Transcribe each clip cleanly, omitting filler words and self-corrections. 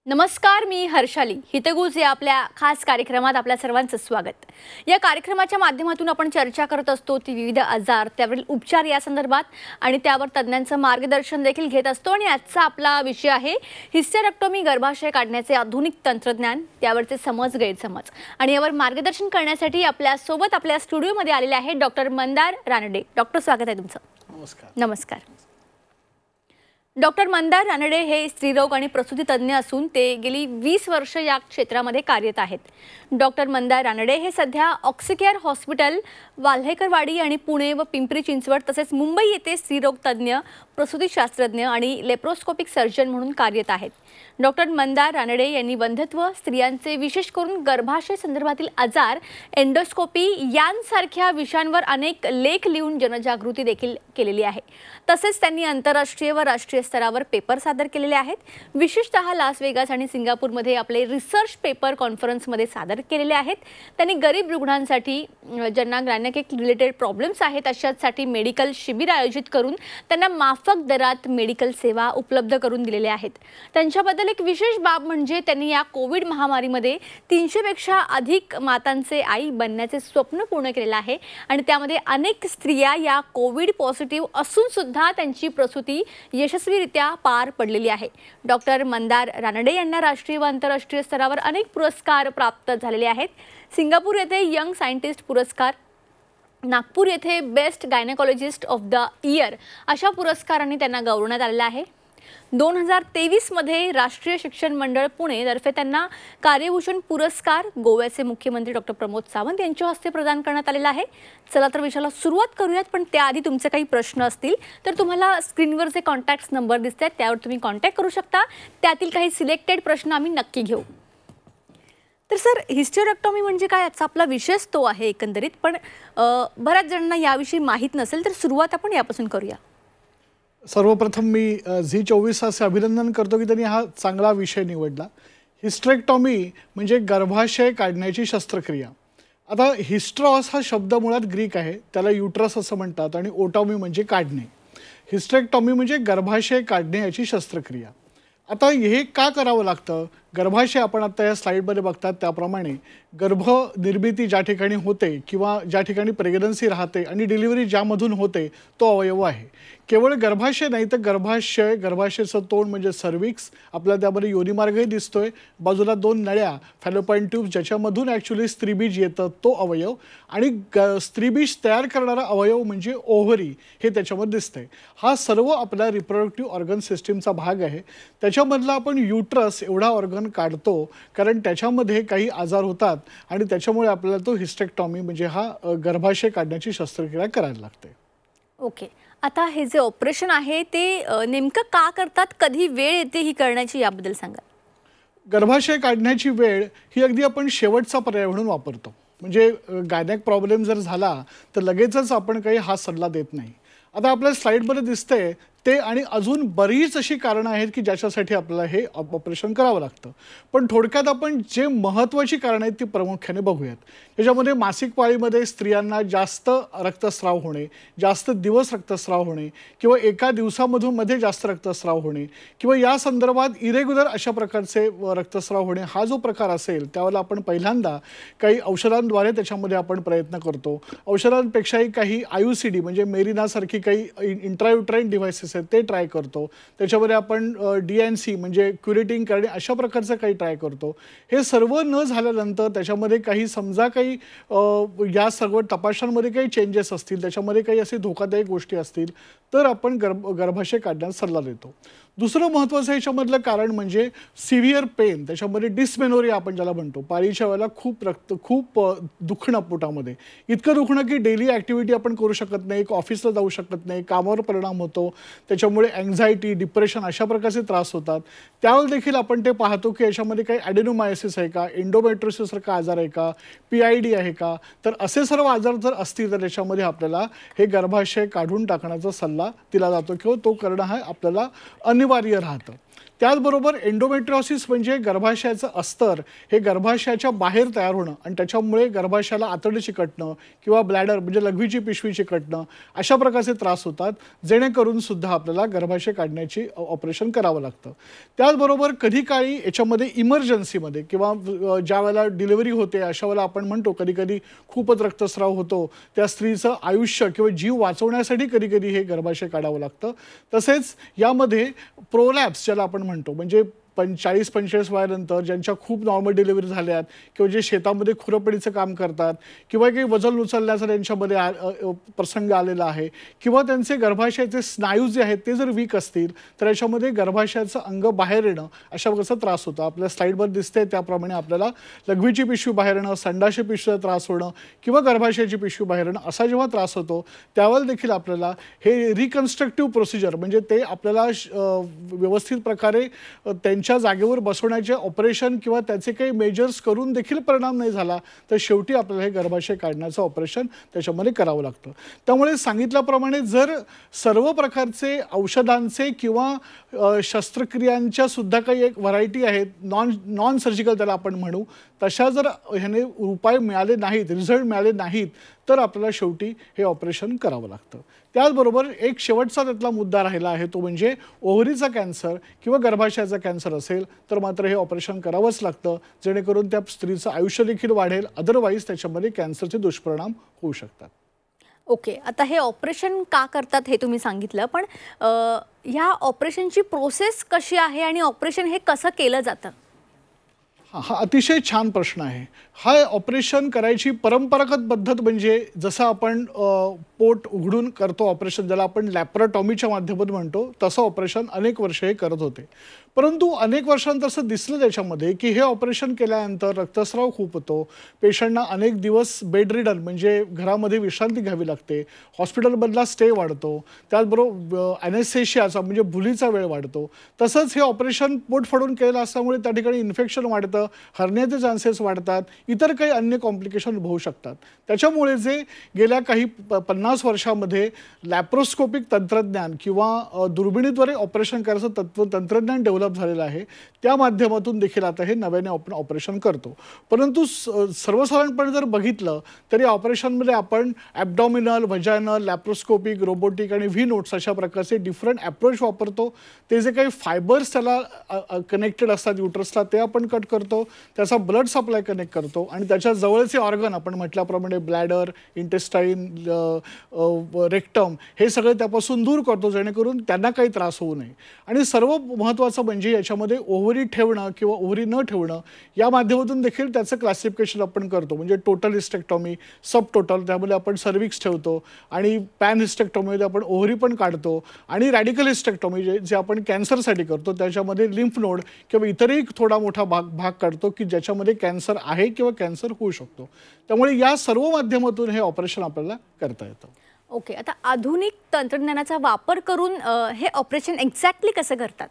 नमस्कार, मी हर्षाली. हितगुज या आपल्या खास कार्यक्रमात आपल्या सर्वांचं स्वागत. या कार्यक्रमाच्या माध्यमातून आपण चर्चा करत असतो ती विविध आजार, त्यावरील उपचार या संदर्भात आणि त्यावर तज्ञांचं मार्गदर्शन देखील घेत असतो. आणि आजचा आपला विषय आहे हिस्टेरेक्टोमी, गर्भाशय काढण्याचे आधुनिक तंत्रज्ञान, त्यावरचे समज गैरसमज. आणि यावर मार्गदर्शन करण्यासाठी आपल्या सोबत आपल्या स्टुडिओमध्ये आलेले आहे डॉक्टर मंदार रानडे. डॉक्टर, स्वागत आहे तुमचं. नमस्कार. नमस्कार. डॉक्टर मंदार रानडे हे स्त्रीरोग आणि प्रसूती तज्ञ असून ते गेली 20 वर्ष या क्षेत्रामध्ये कार्यरत आहेत. डॉक्टर मंदार रानडे हे सध्या ऑक्सिकेअर हॉस्पिटल, वाल्हेकरवाडी आणि पुणे व पिंपरी चिंचवड तसेच मुंबई येथे स्त्रीरोग तज्ञ, प्रसूतीशास्त्रज्ञ आणि लेप्रोस्कोपिक सर्जन म्हणून कार्यरत आहेत. डॉक्टर मंदार रानडे यांनी वंध्यत्व, स्त्रियांचे विशेष करून गर्भाशय संदर्भातील आजार, एंडोस्कोपी यांसारख्या विषयांवर अनेक लेख लिहून जनजागृती देखील केलेली आहे. तसेच त्यांनी आंतरराष्ट्रीय व राष्ट्रीय स्तरावर पेपर सादर केलेले आहेत. विशेषतः लास वेगास आणि सिंगापूरमध्ये आपले रिसर्च पेपर कॉन्फरन्समध्ये सादर केलेले आहेत. त्यांनी गरीब रुग्णांसाठी, ज्यांना गायनेक रिलेटेड प्रॉब्लेम्स आहेत अशांसाठी मेडिकल शिबिर आयोजित करून त्यांना माफक दरात मेडिकल सेवा उपलब्ध करून दिलेल्या आहेत. त्यांच्याबद्दल एक विशेष बाब म्हणजे त्यांनी या कोविड महामारीमध्ये 300 पेक्षा अधिक मातांचे आई बनण्याचे स्वप्न पूर्ण केलेलं आहे. आणि त्यामध्ये अनेक स्त्रिया या कोविड पॉझिटिव्ह असून सुद्धा त्यांची प्रसूती यशस्वीरित्या पार पडलेली आहे. डॉक्टर मंदार रानडे यांना राष्ट्रीय व आंतरराष्ट्रीय स्तरावर अनेक पुरस्कार प्राप्त झालेले आहेत. सिंगापूर येथे यंग सायंटिस्ट पुरस्कार, नागपूर येथे best gynaecologist of the year अशा पुरस्कारांनी त्यांना गौरवण्यात आलेलं आहे. 2023 मध्ये राष्ट्रीय शिक्षण मंडळ पुणे तर्फे त्यांना कार्यभूषण पुरस्कार गोव्याचे मुख्यमंत्री डॉक्टर प्रमोद सावंत यांच्या हस्ते प्रदान करण्यात आलेला आहे. चला तर विषयाला सुरुवात करूयात. पण त्याआधी तुमचे काही प्रश्न असतील तर तुम्हाला स्क्रीनवर जे कॉन्टॅक्ट नंबर दिसत आहेत त्यावर तुम्ही कॉन्टॅक्ट करू शकता. त्यातील काही सिलेक्टेड प्रश्न आम्ही नक्की घेऊ. तर सर, हिस्टेरेक्टोमी म्हणजे काय, याचा आपला विषयच तो आहे एकंदरीत. पण बऱ्याच जणांना याविषयी माहीत नसेल, तर सुरुवात आपण यापासून करूया. सर्वप्रथम मी झी24 असे अभिनंदन करतो की त्यांनी हा चांगला विषय निवडला. हिस्टेरेक्टोमी म्हणजे गर्भाशय काढण्याची शस्त्रक्रिया. आता हिस्ट्रॉस हा शब्द मुळात ग्रीक आहे, त्याला युट्रस असं म्हणतात, आणि ओटोमी म्हणजे काढणे. हिस्टेरेक्टोमी म्हणजे गर्भाशय काढणे याची शस्त्रक्रिया. आता हे का करावं लागतं? गर्भाशय आपण आता या स्लाईडमध्ये बघतात त्याप्रमाणे गर्भनिर्मिती ज्या ठिकाणी होते किंवा ज्या ठिकाणी प्रेग्नन्सी राहते आणि डिलिव्हरी ज्यामधून होते तो अवयव आहे. केवळ गर्भाशय नाही तर गर्भाशय, गर्भाशयाचं तोंड म्हणजे सर्विक्स, आपल्याला त्यामध्ये योनिमार्गही दिसतोय, बाजूला 2 नळ्या फॅलोपाईन ट्यूब्स ज्याच्यामधून ॲक्च्युली स्त्रीबीज येतं तो अवयव, आणि स्त्रीबीज तयार करणारा अवयव म्हणजे ओव्हरी हे त्याच्यामध्ये दिसतंय. हा सर्व आपल्या रिप्रोडक्टिव्ह ऑर्गन सिस्टीमचा भाग आहे. त्याच्यामधला आपण युट्रस एवढा ऑर्गन काढतो कारण त्याच्यामध्ये काही आजार होतात आणि त्याच्यामुळे आपल्याला तो हिस्टेरेक्टोमी म्हणजे हा गर्भाशय काढण्याची शस्त्रक्रिया करायला लागते. ओके. आता हे जे ऑपरेशन आहे ते नेमकं का करतात, कधी वेळ येते ही करण्याची, याबद्दल सांगा. गर्भाशय काढण्याची वेळ ही अगदी आपण शेवटचा पर्याय म्हणून वापरतो. म्हणजे गायनेक प्रॉब्लेम जर झाला तर लगेचच आपण काही हा सल्ला देत नाही. आता आपल्या स्लाईडमध्ये दिसतंय ते, आणि अजून बरीच अशी कारणं आहेत की ज्याच्यासाठी आपल्याला हे ऑपरेशन करावं लागतं. पण थोडक्यात आपण जे महत्त्वाची कारणं आहेत ती प्रामुख्याने बघूयात. त्याच्यामध्ये मासिक पाळीमध्ये स्त्रियांना जास्त रक्तस्राव होणे, जास्त दिवस रक्तस्राव होणे, किंवा एका दिवसामधून मध्ये जास्त रक्तस्राव होणे, किंवा या संदर्भात इरेग्युलर अशा प्रकारचे रक्तस्राव होणे, हा जो प्रकार असेल त्यावेळेला आपण पहिल्यांदा काही औषधांद्वारे त्याच्यामध्ये आपण प्रयत्न करतो. औषधांपेक्षाही काही IUCD म्हणजे मेरिनासारखी काही इंट्रायुट्राईन डिव्हाइसेस ते ट्राय करतो. त्याच्यामध्ये आपण DNC म्हणजे क्युरेटिंग करणे अशा प्रकारचं काही ट्राय करतो. हे सर्व न झाल्यानंतर त्याच्यामध्ये काही समजा काही या सर्व तपासण्यांमध्ये काही चेंजेस असतील, त्याच्यामध्ये काही असे धोकादायक गोष्टी असतील तर आपण गर्भाशय काढण्याचा सल्ला देतो. दुसरं महत्त्वाचं ह्याच्यामधलं कारण म्हणजे सिव्हिअर पेन, त्याच्यामध्ये डिस्मेनोरिया आपण ज्याला म्हणतो. पाळीच्या वेळेला खूप दुखणं पोटामध्ये, इतकं दुखणं की डेली ॲक्टिव्हिटी आपण करू शकत नाही, ऑफिसला जाऊ शकत नाही, कामावर परिणाम होतो, त्याच्यामुळे अँझायटी, डिप्रेशन अशा प्रकारचे त्रास होतात. त्यावेळेला देखील आपण ते पाहतो की याच्यामध्ये काही ॲडेनोमायोसिस आहे का, एंडोमेट्रोसिससारखा आजार आहे का, PID आहे का. तर असे सर्व आजार जर असतील तर त्याच्यामध्ये आपल्याला हे गर्भाशय काढून टाकण्याचा सल्ला दिला जातो किंवा तो करणं हा आपल्याला अनिवार्य राहतं. त्याचबरोबर एंडोमेट्रियोसिस म्हणजे गर्भाशयाचं अस्तर हे गर्भाशयाच्या बाहेर तयार होणं आणि त्याच्यामुळे गर्भाशयाला आतडे चिकटणं किंवा ब्लॅडर म्हणजे लघवीची पिशवी चिकटणं अशा प्रकारचे त्रास होतात, जेणेकरून सुद्धा आपल्याला गर्भाशय काढण्याची ऑपरेशन करावं लागतं. त्याचबरोबर कधी काळी याच्यामध्ये इमर्जन्सीमध्ये किंवा ज्या वेळेला डिलिव्हरी होते अशा वेळेला आपण म्हणतो कधी कधी खूपच रक्तस्राव होतो, त्या स्त्रीचं आयुष्य किंवा जीव वाचवण्यासाठी कधी कधी हे गर्भाशय काढावं लागतं. तसेच यामध्ये प्रोलॅप्स ज्याला आपण म्हणतो म्हणजे 40-45 वयानंतर ज्यांच्या खूप नॉर्मल डिलिव्हरी झाल्यात किंवा जे शेतामध्ये खुरपणीचं काम करतात किंवा काही वजन उचलण्याचा त्यांच्यामध्ये प्रसंग आलेला आहे किंवा त्यांचे गर्भाशयाचे स्नायू जे आहेत ते जर वीक असतील तर याच्यामध्ये गर्भाशयाचं अंग बाहेर येणं अशा प्रकारचा त्रास होतो. आपल्या स्लाईडवर दिसते त्याप्रमाणे आपल्याला लघवीची पिशवी बाहेर येणं, संडाशी पिशवीचा त्रास होणं किंवा गर्भाशयाची पिशवी बाहेर येणं असा जेव्हा त्रास होतो त्यावेळेला देखील आपल्याला हे रिकन्स्ट्रक्टिव्ह प्रोसिजर म्हणजे ते आपल्याला व्यवस्थित प्रकारे त्यांच्या जागेवर बसवण्याचे ऑपरेशन किंवा त्याचे काही मेजर्स करून देखील परिणाम नाही झाला तर शेवटी आपल्याला हे गर्भाशय काढण्याचं ऑपरेशन त्याच्यामध्ये करावं लागतं. त्यामुळे सांगितल्याप्रमाणे जर सर्व प्रकारचे औषधांचे किंवा शस्त्रक्रियांच्या सुद्धा काही एक व्हरायटी आहेत, नॉन सर्जिकल त्याला आपण म्हणू, तशा जर ह्याने उपाय मिळाले नाहीत, रिझल्ट मिळाले नाहीत तर आपल्याला शेवटी हे ऑपरेशन करावं लागतं. त्याचबरोबर एक शेवटचा त्यातला मुद्दा राहिला आहे तो म्हणजे ओव्हरीचा कॅन्सर किंवा गर्भाशयाचा कॅन्सर असेल तर मात्र हे ऑपरेशन करावंच लागतं, जेणेकरून त्या स्त्रीचं आयुष्य देखील वाढेल, अदरवाईज त्याच्यामध्ये कॅन्सरचे दुष्परिणाम होऊ शकतात. ओके, आता हे ऑपरेशन का करतात हे तुम्ही सांगितलं, पण ह्या ऑपरेशनची प्रोसेस कशी आहे आणि ऑपरेशन हे कसं केलं जातं? हा अतिशय छान प्रश्न आहे. हा ऑपरेशन करायची परंपरागत पद्धत म्हणजे जसं आपण पोट उघडून करतो ऑपरेशन, ज्याला आपण लॅप्रोटॉमीच्या माध्यमातून म्हणतो, तसं ऑपरेशन अनेक वर्ष हे करत होते. परंतु अनेक वर्षांतर असं दिसलं त्याच्यामध्ये की हे ऑपरेशन केल्यानंतर रक्तस्राव खूप होतो, पेशंटना अनेक दिवस बेड रिडन म्हणजे घरामध्ये विश्रांती घ्यावी लागते, हॉस्पिटलमधला स्टे वाढतो, त्याचबरोबर ॲनेस्थेशियाचा म्हणजे भुलीचा वेळ वाढतो. तसंच हे ऑपरेशन पोट फाडून केलेलं असल्यामुळे त्या ठिकाणी इन्फेक्शन वाढतं, हर्नियाचे चान्सेस वाढतात, इतर काही अन्य कॉम्प्लिकेशन उद्भवू शकतात. त्याच्यामुळे जे गेल्या काही 50 वर्षामध्ये लॅप्रोस्कोपिक तंत्रज्ञान किंवा दुर्बिणीद्वारे ऑपरेशन करायचं तंत्रज्ञान डेव्हलप झालेलं आहे, त्या माध्यमातून देखील आता हे नव्याने आपण ऑपरेशन करतो. परंतु सर्वसाधारणपणे जर बघितलं तरी ऑपरेशनमध्ये आपण ॲब्डॉमिनल, व्हजायनल, लॅप्रोस्कोपिक, रोबोटिक आणि व्ही नोट्स अशा प्रकारचे डिफरंट ॲप्रोच वापरतो. ते जे काही फायबर्स त्याला कनेक्टेड असतात युट्रसला ते आपण कट करतो, त्याचा ब्लड सप्लाय कनेक्ट करतो आणि त्याच्या जवळचे ऑर्गन आपण म्हटल्याप्रमाणे ब्लॅडर, इंटेस्टाईन, रेक्टम हे सगळे त्यापासून दूर करतो, जेणेकरून त्यांना काही त्रास होऊ नये. आणि सर्व महत्त्वाचं म्हणजे याच्यामध्ये ओव्हरी ठेवणं किंवा ओव्हरी न ठेवणं या माध्यमातून देखील त्याचं क्लासिफिकेशन आपण करतो. म्हणजे टोटल हिस्टेक्टॉमी, सब टोटल, त्यामध्ये आपण सर्विक्स ठेवतो आणि पॅन हिस्टेक्टॉमीमध्ये आपण ओव्हरी पण काढतो आणि रॅडिकल हिस्टेक्टॉमी जे आपण कॅन्सरसाठी करतो त्याच्यामध्ये लिम्फ नोड किंवा इतरही थोडा मोठा भाग काढतो की ज्याच्यामध्ये कॅन्सर आहे किंवा कॅन्सर होऊ शकतो. त्यामुळे या सर्व माध्यमातून हे ऑपरेशन आपल्याला करता येतं. ओके, आता आधुनिक तंत्रज्ञानाचा वापर करून हे ऑपरेशन एक्झॅक्टली कसं करतात?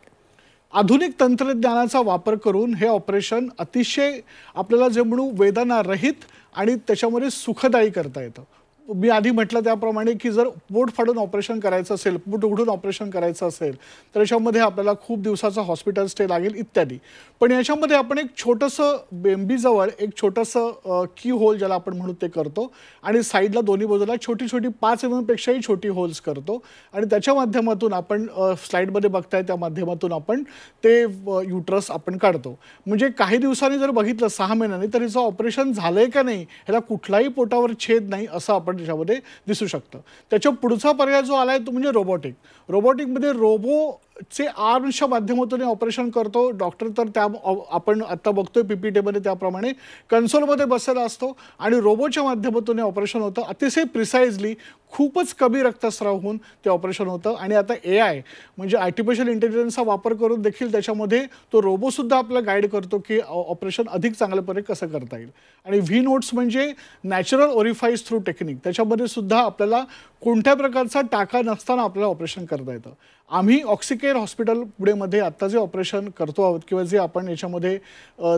आधुनिक तंत्रज्ञानाचा वापर करून हे ऑपरेशन अतिशय आपल्याला जे म्हणू वेदनारहित आणि त्याच्यामध्ये सुखदायी करता येतं. मी आधी म्हटलं त्याप्रमाणे की जर पोट फाडून ऑपरेशन करायचं असेल, पोट उघडून ऑपरेशन करायचं असेल तर याच्यामध्ये आपल्याला खूप दिवसाचा हॉस्पिटल स्टे लागेल इत्यादी. पण याच्यामध्ये आपण एक छोटंसं बेंबीजवळ एक छोटंसं की होल ज्याला आपण म्हणू ते करतो आणि साईडला दोन्ही बाजूला छोटी छोटी 5 mm पेक्षाही छोटी होल्स करतो आणि त्याच्या माध्यमातून आपण स्लाईडमध्ये बघताय त्या माध्यमातून आपण ते युट्रस आपण काढतो. म्हणजे काही दिवसांनी जर बघितलं 6 महिन्यांनी तर हिचं ऑपरेशन झालंय का नाही, ह्याला कुठलाही पोटावर छेद नाही असं आपण त्याच्यामध्ये दिसू शकतं. त्याच्या पुढचा पर्याय जो आलाय तो म्हणजे रोबोटिक. रोबोटिकमध्ये रोबोचे आर्मच्या माध्यमातून ऑपरेशन करतो डॉक्टर. तर त्या आपण आता बघतोय पीपीटीमध्ये त्याप्रमाणे कन्सोलमध्ये बसलेला असतो आणि रोबोच्या माध्यमातून ऑपरेशन होतं. अतिशय प्रिसाइजली खूपच कमी रक्तस्राव होऊन ते ऑपरेशन होतं. आणि आता AI म्हणजे आर्टिफिशियल इंटेलिजन्सचा वापर करून देखील त्याच्यामध्ये तो रोबोसुद्धा आपल्याला गाईड करतो की ऑपरेशन अधिक चांगल्यापणे कसं करता येईल. आणि व्ही नोट्स म्हणजे नॅचरल ओरिफाईज थ्रू टेक्निक, त्याच्यामध्ये सुद्धा आपल्याला कोणत्या प्रकारचा टाका नसताना आपल्याला ऑपरेशन करता येतं. आम्ही ऑक्सिकेअर हॉस्पिटल पुणेमध्ये आत्ता जे ऑपरेशन करतो आहोत किंवा जे आपण याच्यामध्ये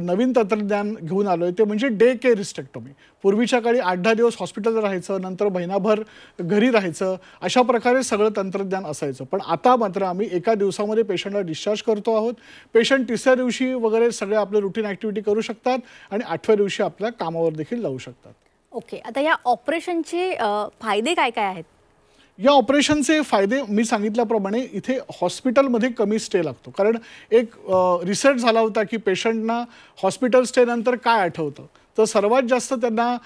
नवीन तंत्रज्ञान घेऊन आलो आहे ते म्हणजे डे केअर हिस्टेक्टॉमी. पूर्वीच्या काळी 8-10 दिवस हॉस्पिटलला राहायचं, नंतर महिनाभर घरी राहायचं, अशा प्रकारे सगळं तंत्रज्ञान असायचं. पण आता मात्र आम्ही एका दिवसामध्ये पेशंटला डिस्चार्ज करतो आहोत. पेशंट 3ऱ्या दिवशी वगैरे सगळे आपले रुटीन ॲक्टिव्हिटी करू शकतात आणि 8व्या दिवशी आपल्या कामावर देखील जाऊ शकतात. ओके, आता या ऑपरेशनचे फायदे काय काय आहेत? या ऑपरेशनचे फायदे मी सांगितल्याप्रमाणे इथे हॉस्पिटलमध्ये कमी स्टे लागतो. कारण एक रिसर्च झाला होता की पेशंटना हॉस्पिटल स्टे नंतर काय आठवतं, तर सर्वात जास्त त्यांना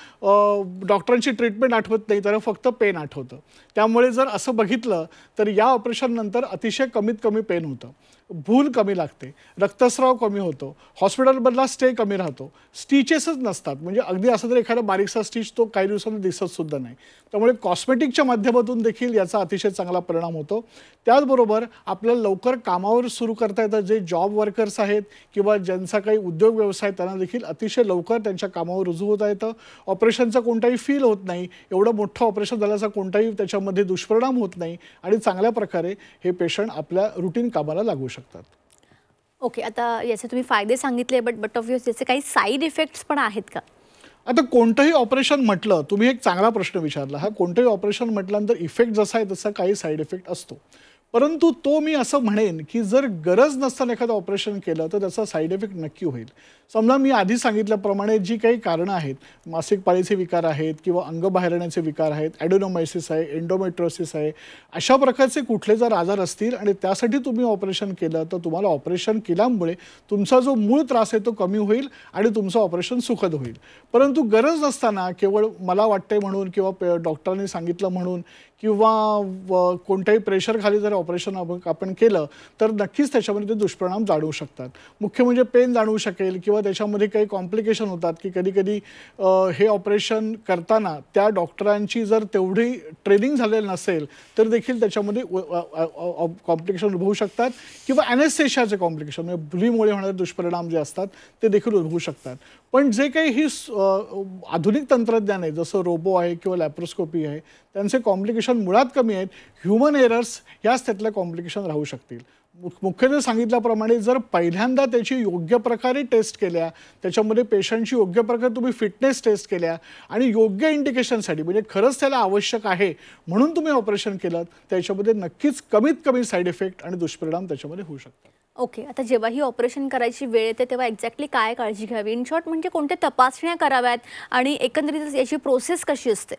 डॉक्टरांची ट्रीटमेंट आठवत नाही, तर फक्त पेन आठवतं. त्यामुळे जर असं बघितलं तर या ऑपरेशननंतर अतिशय कमीत कमी पेन होतं, भूल कमी लागते, रक्तस्राव कमी होतो, हॉस्पिटलमधला स्टे कमी राहतो, स्टिचेसच नसतात. म्हणजे अगदी असं जर एखादा बारीकसा स्टिच तो काही दिवसांनी दिसतसुद्धा नाही. त्यामुळे कॉस्मेटिकच्या माध्यमातून देखील याचा अतिशय चांगला परिणाम होतो. त्याचबरोबर आपल्याला लवकर कामावर सुरू करता येतं. जे जॉब वर्कर्स आहेत किंवा ज्यांचा काही उद्योग व्यवसाय त्यांना देखील अतिशय लवकर त्यांच्या कामावर रुजू होता येतं. ऑपरेशनचा कोणताही फील होत नाही, एवढं मोठं ऑपरेशन झाल्याचा कोणताही त्याच्यामध्ये दुष्परिणाम होत नाही आणि चांगल्या प्रकारे हे पेशंट आपल्या रुटीन कामाला लागू शकतात. ओके, आता याचे तुम्ही फायदे सांगितले, बट ऑफ कोर्स याचे काही साईड इफेक्ट्स पण आहेत का? आता कोणतंही ऑपरेशन म्हटलं, तुम्ही एक चांगला प्रश्न विचारला. हा कोणतंही ऑपरेशन म्हटल्यानंतर इफेक्ट जसा आहे तसा काही साईड इफेक्ट असतो. परंतु तो मी असं म्हणेन की जर गरज नसताना एखादं ऑपरेशन केलं तर त्याचा साईड इफेक्ट नक्की होईल. समजा मी आधी सांगितल्याप्रमाणे जी काही कारणं आहेत, मासिक पाळीचे विकार आहेत किंवा अंग बाहेर येण्याचे विकार आहेत, ॲडेनोमायसिस आहे, एंडोमेट्रोसिस आहे, अशा प्रकारचे कुठले जर आजार असतील आणि त्यासाठी तुम्ही ऑपरेशन केलं तर तुम्हाला ऑपरेशन केल्यामुळे तुमचा जो मूळ त्रास आहे तो कमी होईल आणि तुमचं ऑपरेशन सुखद होईल. परंतु गरज नसताना केवळ मला वाटतंय म्हणून किंवा डॉक्टरांनी सांगितलं म्हणून किंवा कोणत्याही प्रेशरखाली जर ऑपरेशन आपण केलं तर नक्कीच त्याच्यामध्ये ते दुष्परिणाम जाणवू शकतात. मुख्य म्हणजे पेन जाणवू शकेल किंवा त्याच्यामध्ये काही कॉम्प्लिकेशन होतात की कधी हे ऑपरेशन करताना त्या डॉक्टरांची जर तेवढी ट्रेनिंग झालेली नसेल तर देखील त्याच्यामध्ये कॉम्प्लिकेशन उद्भवू शकतात किंवा ॲनेस्थेशियाचे कॉम्प्लिकेशन म्हणजे भुलीमुळे होणारे दुष्परिणाम जे असतात ते देखील उद्भवू शकतात. पण जे काही ही आधुनिक तंत्रज्ञान आहे, जसं रोबो आहे किंवा लॅप्रोस्कोपी आहे, त्यांचे कॉम्प्लिकेशन मुळात कमी आहेत. ह्युमन एरर्स याच त्यातल्या कॉम्प्लिकेशन राहू शकतील. मुख्यतः सांगितल्याप्रमाणे जर पहिल्यांदा त्याची योग्य प्रकारे टेस्ट केल्या, त्याच्यामध्ये पेशंटची योग्य प्रकारे तुम्ही फिटनेस टेस्ट केल्या आणि योग्य इंडिकेशनसाठी म्हणजे खरंच त्याला आवश्यक आहे म्हणून तुम्ही ऑपरेशन केलं, त्याच्यामध्ये नक्कीच कमीत कमी साईड इफेक्ट आणि दुष्परिणाम त्याच्यामध्ये होऊ शकतात. ओके, आता जेव्हा ही ऑपरेशन करायची वेळ येते तेव्हा एक्झॅक्टली काय काळजी घ्यावी? इन शॉर्ट म्हणजे कोणत्या तपासण्या कराव्यात आणि एकंदरीत याची प्रोसेस कशी असते?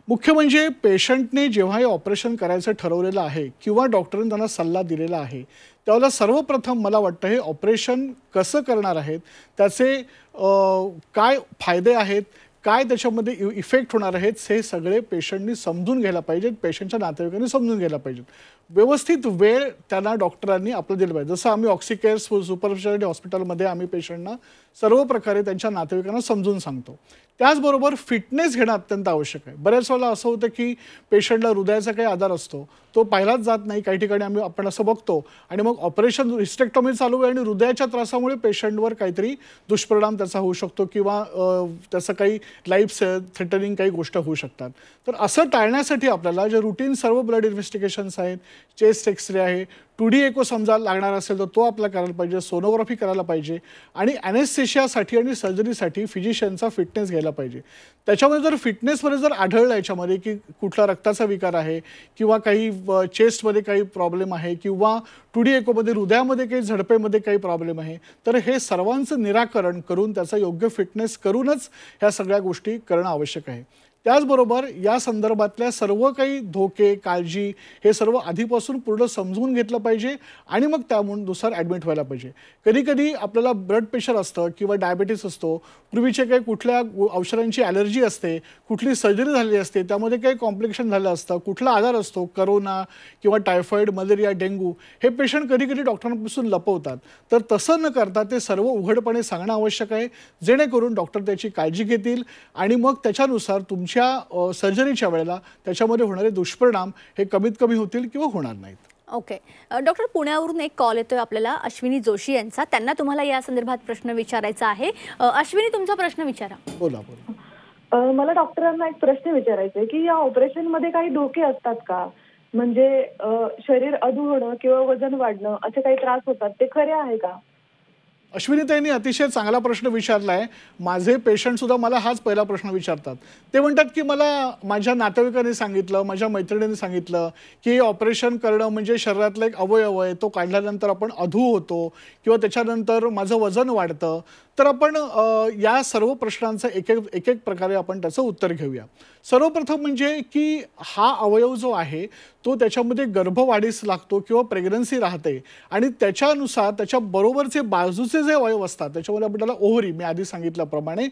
मुख्य म्हणजे पेशंटने जेव्हा हे ऑपरेशन करायचं ठरवलेलं आहे किंवा डॉक्टरांनी त्यांना सल्ला दिलेला आहे त्यावेळेला सर्वप्रथम मला वाटतं हे ऑपरेशन कसं करणार आहेत, त्याचे काय फायदे आहेत, काय त्याच्यामध्ये इफेक्ट होणार आहेत हे सगळे पेशंटनी समजून घ्यायला पाहिजेत, पेशंटच्या नातेवाईकांनी समजून घ्यायला पाहिजेत. व्यवस्थित वेळ त्यांना डॉक्टरांनी आपलं दिलं पाहिजे. जसं आम्ही ऑक्सिकेअर सुपर स्पेशालिटी हॉस्पिटलमध्ये आम्ही पेशंटना सर्व प्रकारे त्यांच्या नातेवाईकांना समजून सांगतो. त्याचबरोबर फिटनेस घेणं अत्यंत आवश्यक आहे. बऱ्याच वेळेला असं होतं की पेशंटला हृदयाचा काही आजार असतो, तो पाहिलाच जात नाही. काही ठिकाणी आपण असं बघतो आणि मग ऑपरेशन हिस्टेक्टॉमी चालू आहे आणि हृदयाच्या त्रासामुळे पेशंटवर काहीतरी दुष्परिणाम त्याचा होऊ शकतो किंवा त्याचं काही लाईफ थ्रेटनिंग काही गोष्ट होऊ शकतात. तर असं टाळण्यासाठी आपल्याला जे रुटीन सर्व ब्लड इन्व्हेस्टिगेशन्स आहेत, चेस्ट एक्सरे आहे, 2D एको समजा लागणार असेल तर तो आपल्याला करायला पाहिजे, सोनोग्राफी करायला पाहिजे आणि ॲनेस्थेशियासाठी आणि सर्जरीसाठी फिजिशियनचा फिटनेस घ्यायला पाहिजे. त्याच्यामध्ये जर फिटनेसमध्ये जर आढळलं याच्यामध्ये की कुठला रक्ताचा विकार आहे किंवा काही चेस्टमध्ये काही प्रॉब्लेम आहे किंवा 2D एकोमध्ये हृदयामध्ये काही झडपेमध्ये काही प्रॉब्लेम आहे, तर हे सर्वांचं निराकरण करून त्याचा योग्य फिटनेस करूनच ह्या सगळ्या गोष्टी करणं आवश्यक आहे. त्याचबरोबर या संदर्भातल्या सर्व काही धोके, काळजी हे सर्व आधीपासून पूर्ण समजून घेतलं पाहिजे आणि मग त्यानुसार ॲडमिट व्हायला पाहिजे. कधीकधी आपल्याला ब्लड प्रेशर असतं किंवा डायबिटीस असतो, पूर्वीचे काही कुठल्या औषधांची ॲलर्जी असते, कुठली सर्जरी झालेली असते, त्यामध्ये काही कॉम्प्लिकेशन झालं असतं, कुठला आजार असतो, करोना किंवा टायफॉईड, मलेरिया, डेंग्यू, हे पेशंट कधीकधी डॉक्टरांपासून लपवतात. तर तसं न करता ते सर्व उघडपणे सांगणं आवश्यक आहे, जेणेकरून डॉक्टर त्याची काळजी घेतील आणि मग त्याच्यानुसार तुमच्या सर्जरीच्या वेळेला त्याच्यामध्ये होणारे दुष्परिणाम हे कमीत कमी होतील किंवा होणार नाहीत. ओके डॉक्टर, पुण्यावरून एक कॉल येतोय आपल्याला अश्विनी जोशी यांचा. त्यांना तुम्हाला या संदर्भात प्रश्न विचारायचा आहे. अश्विनी, तुमचा प्रश्न विचारा. बोला बोला. मला डॉक्टरांना एक प्रश्न विचारायचा आहे की या ऑपरेशन मध्ये काही धोके असतात का? म्हणजे शरीर अधू होणं किंवा वजन वाढणं असे काही त्रास होतात, ते खरे आहे का? अश्विनीताईंनी अतिशय चांगला प्रश्न विचारलाय. माझे पेशंट सुद्धा मला हाच पहिला प्रश्न विचारतात. ते म्हणतात की मला माझ्या नातेवाईकांनी सांगितलं, माझ्या मैत्रिणींनी सांगितलं की ऑपरेशन करणं म्हणजे शरीरातला एक अवयव आहे, तो काढल्यानंतर आपण अधू होतो किंवा त्याच्यानंतर माझं वजन वाढतं. तर आपण या सर्व प्रश्नांचं एक एक प्रकारे आपण त्याचं उत्तर घेऊया. सर्वप्रथम म्हणजे की हा अवयव जो आहे तो त्याच्यामध्ये गर्भवाढीस लागतो किंवा प्रेग्नन्सी राहते आणि त्याच्यानुसार त्याच्या बरोबरचे बाजूचे जे अवयव असतात त्याच्यामध्ये आपण त्याला ओव्हरी, मी आधी सांगितल्याप्रमाणे,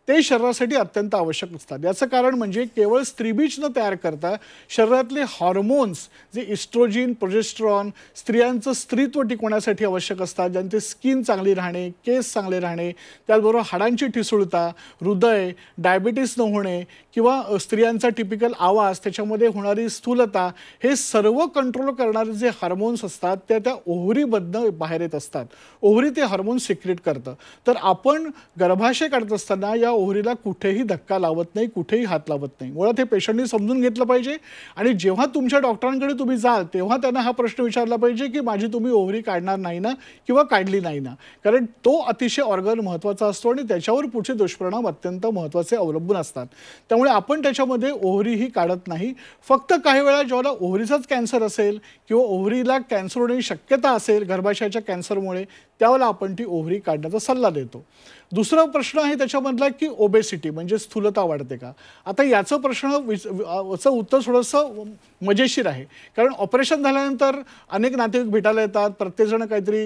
ते शरीरासाठी अत्यंत आवश्यक असतात. याचं कारण म्हणजे केवळ स्त्रीबीज न तयार करता शरीरातले हॉर्मोन्स जे इस्ट्रोजिन, प्रोजेस्ट्रॉन स्त्रियांचं स्त्रीत्व टिकवण्यासाठी आवश्यक असतात, ज्यांचे स्किन चांगली राहणे, केस चांगले राहणे, त्याचबरोबर हाडांची ठिसूळता, हृदय, डायबिटीस न होणे किंवा स्त्रियांचा टिपिकल आवाज, त्याच्यामध्ये होणारी स्थूलता, हे सर्व कंट्रोल करणारे जे हार्मोन्स असतात ते त्या ओव्हरीमधनं बाहेर येत असतात. ओव्हरी ते हार्मोन सिक्रेट करतं. तर आपण गर्भाशय काढत असताना या ओव्हरीला कुठेही धक्का लावत नाही, कुठेही हात लावत नाही. मुळात हे पेशंटनी समजून घेतलं पाहिजे. आणि जेव्हा तुमच्या डॉक्टरांकडे तुम्ही जाल तेव्हा त्यांना हा प्रश्न विचारला पाहिजे की माझी तुम्ही ओव्हरी काढणार नाही ना किंवा काढली नाही ना, कारण तो अतिशय ऑर्गन महत्त्वाचा असतो आणि त्याच्यावर पुढचे दुष्परिणाम अत्यंत महत्त्वाचे अवलंबून असतात. त्यामुळे आपण त्याच्यामध्ये ओव्हरीही काढत नाही. फक्त काही वेळा जेव्हा ओव्हरीचाच कॅन्सर असेल किंवा ओव्हरीला कॅन्सर होण्याची शक्यता असेल गर्भाशयाच्या कॅन्सरमुळे, त्यावेळेला आपण ती ओव्हरी काढण्याचा सल्ला देतो. दुसरा प्रश्न आहे त्याच्यामधला की ओबेसिटी म्हणजे स्थूलता वाढते का. आता याचं याचं उत्तर थोडंसं मजेशीर आहे, कारण ऑपरेशन झाल्यानंतर अनेक नातेवाईक भेटायला येतात, प्रत्येकजण काहीतरी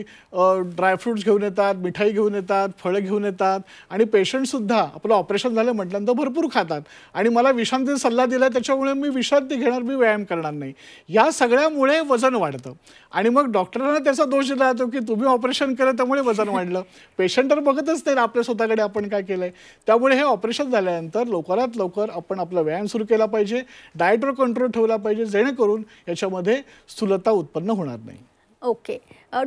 ड्रायफ्रुट्स घेऊन येतात, मिठाई घेऊन येतात, फळं घेऊन येतात आणि पेशंटसुद्धा आपलं ऑपरेशन झालं म्हटल्यानंतर भरपूर खातात आणि मला विश्रांतीचा सल्ला दिला त्याच्यामुळे मी विश्रांती घेणार, मी व्यायाम करणार नाही. या सगळ्यामुळे वजन वाढतं आणि मग डॉक्टरांना त्याचा दोष दिला जातो की तुम्ही ऑपरेशन केलं त्यामुळे वजन वाढलं. पेशंट तर बघतच नाही आपल्या स्वतःकडे आपण काय केलंय. त्यामुळे हे ऑपरेशन झाल्यानंतर लवकरात लवकर आपण आपला व्यायाम सुरू केला पाहिजे, डाएटवर कंट्रोल ठेवला पाहिजे, जेणेकरून याच्यामध्ये स्थूलता उत्पन्न होणार नाही. ओके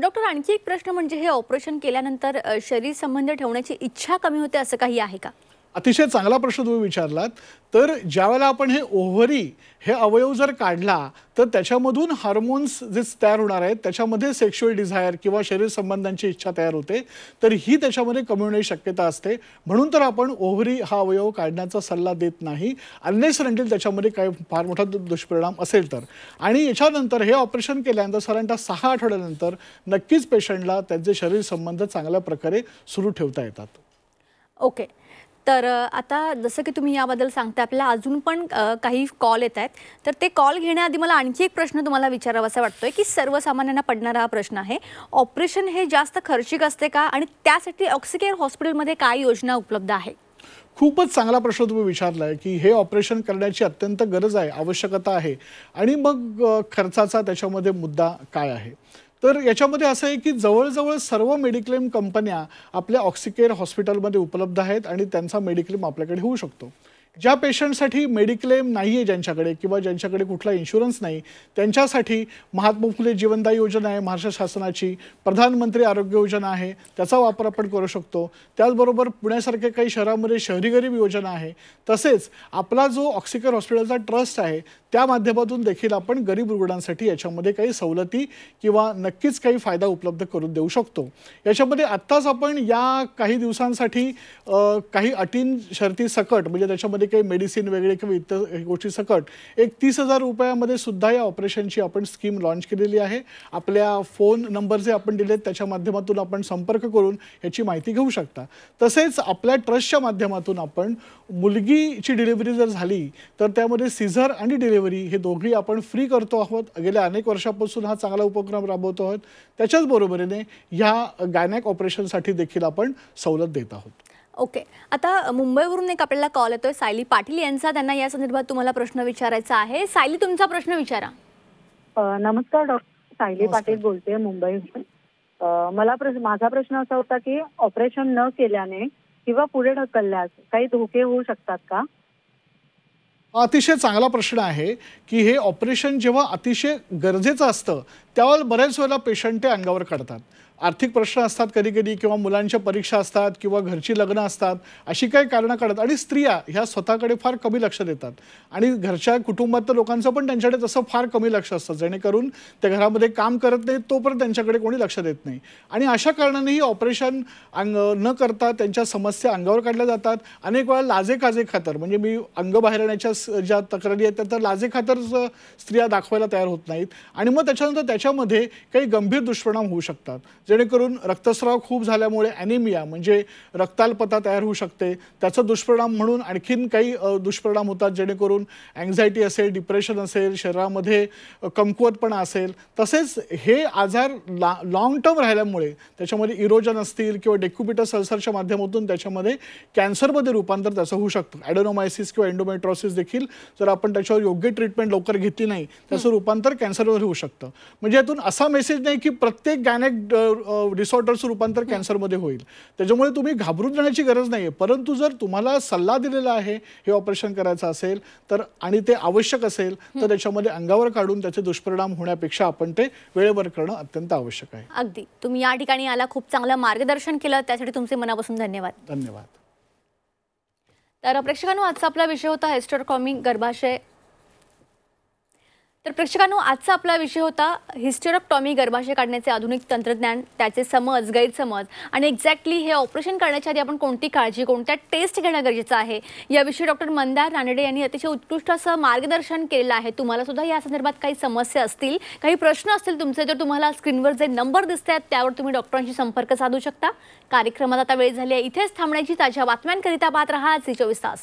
डॉक्टर, आणखी एक प्रश्न म्हणजे हे ऑपरेशन केल्यानंतर शरीर संबंध ठेवण्याची इच्छा कमी होते असं काही आहे का? अतिशय चांगला प्रश्न तुम्ही विचारलात. तर ज्यावेळेला आपण हे ओव्हरी हे अवयव जर काढला तर त्याच्यामधून हार्मोन्स जे तयार होणार आहेत त्याच्यामध्ये सेक्शुअल डिझायर किंवा शरीर संबंधांची इच्छा तयार होते, तर ही त्याच्यामध्ये कमी होण्याची शक्यता असते. म्हणून तर आपण ओव्हरी हा अवयव काढण्याचा सल्ला देत नाही, अनलेस अनटिल त्याच्यामध्ये काही फार मोठा दुष्परिणाम असेल तर. आणि याच्यानंतर हे ऑपरेशन केल्यानंतर साधारणतः 6 आठवड्यानंतर नक्कीच पेशंटला त्यांचे शरीर संबंध चांगल्या प्रकारे सुरू ठेवता येतात. ओके, तर आता जसं की तुम्ही याबद्दल सांगता, आपल्याला अजून पण काही कॉल येत आहेत, तर ते कॉल घेण्याआधी मला आणखी एक प्रश्न तुम्हाला विचारावासा वाटतोय की सर्वसामान्यांना पडणारा हा प्रश्न आहे, ऑपरेशन हे जास्त खर्चिक असते का आणि त्यासाठी ऑक्सिकेअर हॉस्पिटलमध्ये काय योजना उपलब्ध आहे? खूपच चांगला प्रश्न तुम्ही विचारलाय की हे ऑपरेशन करण्याची अत्यंत गरज आहे, आवश्यकता आहे आणि मग खर्चाचा त्याच्यामध्ये मुद्दा काय आहे. तर याच्यामध्ये असं आहे की जवळजवळ सर्व मेडिक्लेम कंपन्या आपल्या ऑक्सिकेअर हॉस्पिटलमध्ये उपलब्ध आहेत आणि त्यांचा मेडिक्लेम आपल्याकडे होऊ शकतो. ज्या पेशंटसाठी मेडिक्लेम नाही आहे ज्यांच्याकडे किंवा ज्यांच्याकडे कुठला इन्शुरन्स नाही, त्यांच्यासाठी महात्मा फुले जीवनदायी योजना आहे महाराष्ट्र शासनाची, प्रधानमंत्री आरोग्य योजना आहे, त्याचा वापर आपण करू शकतो. त्याचबरोबर पुण्यासारख्या काही शहरामध्ये शहरी गरीब योजना आहे. तसेच आपला जो ऑक्सिकेअर हॉस्पिटलचा ट्रस्ट आहे त्या माध्यमातून देखील आपण गरीब रुग्णांसाठी याच्यामध्ये काही सवलती किंवा नक्कीच काही फायदा उपलब्ध करून देऊ शकतो. याच्यामध्ये आत्ताच आपण या काही दिवसांसाठी काही अटीं शर्ती सकट म्हणजे त्याच्यामध्ये काही मेडिसिन वगैरे किंवा इतर गोष्टी सकट एक 30,000 रुपयामध्ये सुद्धा या ऑपरेशनची आपण स्कीम लॉन्च केलेली आहे. आपल्या फोन नंबर जे आपण दिलेत त्याच्या माध्यमातून आपण संपर्क करून याची माहिती घेऊ शकता. तसेच आपल्या ट्रस्टच्या माध्यमातून आपण मुलगीची डिलिव्हरी जर झाली तर त्यामध्ये सिझर आणि डिलिव्हरी हे दोघी आपण फ्री करतो आहोत. गेल्या अनेक वर्षापासून हा चांगला उपक्रम राबवतो आहोत. त्याच्याच बरोबरीने ह्या गायनॅक ऑपरेशनसाठी देखील आपण सवलत देत आहोत. ओके, आता मुंबईवरून एक आपल्याला कॉल येतोय सायली पाटील यांचा, त्यांना या संदर्भात तुम्हाला प्रश्न विचारायचा आहे. सायली, तुमचा प्रश्न विचारा. नमस्कार डॉक्टर, सायली पाटील बोलते मुंबईहून. माझा प्रश्न असा होता की ऑपरेशन न केल्याने किंवा पुढे ढकलल्यास काही धोके होऊ शकतात का? अतिशय चांगला प्रश्न आहे की हे ऑपरेशन जेव्हा अतिशय गरजेचं असतं त्यावेळेला बऱ्याच वेळेला पेशंट ते अंगावर काढतात. आर्थिक प्रश्न असतात कधी कधी, किंवा मुलांच्या परीक्षा असतात, किंवा घरची लग्न असतात, अशी काही कारणं काढत. आणि स्त्रिया ह्या स्वतःकडे फार कमी लक्ष देतात आणि घरच्या कुटुंबातल्या लोकांचं पण त्यांच्याकडे तसं फार कमी लक्ष असतं, जेणेकरून त्या घरामध्ये काम करत नाहीत तोपर्यंत त्यांच्याकडे कोणी लक्ष देत नाही. आणि अशा कारणानेही ऑपरेशन न करता त्यांच्या समस्या अंगावर काढल्या जातात. अनेक वेळा लाजे काजे खातर, म्हणजे मी अंग बाहेर येण्याच्या ज्या तक्रारी आहेत त्या तर लाजे खातर स्त्रिया दाखवायला तयार होत नाहीत. आणि मग त्याच्यानंतर त्याच्यामध्ये काही गंभीर दुष्परिणाम होऊ शकतात, जेणेकरून रक्तस्राव खूप झाल्यामुळे ॲनिमिया म्हणजे रक्ताल्पता तयार होऊ शकते. त्याचा दुष्परिणाम म्हणून आणखीन काही दुष्परिणाम होतात, जेणेकरून अँझायटी असेल, डिप्रेशन असेल, शरीरामध्ये कमकुवतपणा असेल. तसेच हे आजार लॉंग टर्म राहिल्यामुळे त्याच्यामध्ये इरोजन असतील किंवा डेक्युबिटस अल्सरच्या माध्यमातून त्याच्यामध्ये कॅन्सरमध्ये रूपांतर त्याचं होऊ शकतं. ॲडेनोमायसिस किंवा एंडोमेट्रोसिस देखील जर आपण त्याच्यावर योग्य ट्रीटमेंट लवकर घेतली नाही त्याचं रूपांतर कॅन्सरवर होऊ शकतं. म्हणजे यातून असा मेसेज नाही की प्रत्येक गॅनेक डिसऑर्डरचं रूपांतर कॅन्सरमध्ये होईल. त्याच्यामुळे तुम्ही घाबरून जाण्याची गरज नाही आहे. परंतु जर तुम्हाला सल्ला दिलेला आहे हे ऑपरेशन करायचं असेल तर, आणि ते आवश्यक असेल तर त्याच्यामध्ये अंगावर काढून त्याचे दुष्परिणाम होण्यापेक्षा आपण ते वेळेवर करणं अत्यंत आवश्यक आहे. अगदी. तुम्ही या ठिकाणी आला, खूप चांगलं मार्गदर्शन केलं, त्यासाठी तुमचे मनापासून धन्यवाद. धन्यवाद. तर प्रेक्षकांनो, आजचा आपला विषय होता हिस्टेरोटॉमी गर्भाशय. तर प्रेक्षकांनो, आजचा आपला विषय होता हिस्टेरोटॉमी गर्भाशय काढण्याचे आधुनिक तंत्रज्ञान, त्याचे समज, गैरसमज आणि एक्झॅक्टली हे ऑपरेशन करण्याच्या आधी आपण कोणती काळजी, कोणत्या टेस्ट घेणं गरजेचं आहे याविषयी डॉक्टर मंदार रानडे यांनी अतिशय उत्कृष्ट असं मार्गदर्शन केलेलं आहे. तुम्हाला सुद्धा या संदर्भात काही समस्या असतील, काही प्रश्न असतील तुमचे, तर तुम्हाला स्क्रीनवर जे नंबर दिसत आहेत त्यावर तुम्ही डॉक्टरांशी संपर्क साधू शकता. कार्यक्रमात आता वेळ झाली आहे इथेच थांबण्याची. ताज्या बातम्यांकरिता पाहत रहा झी 24 तास.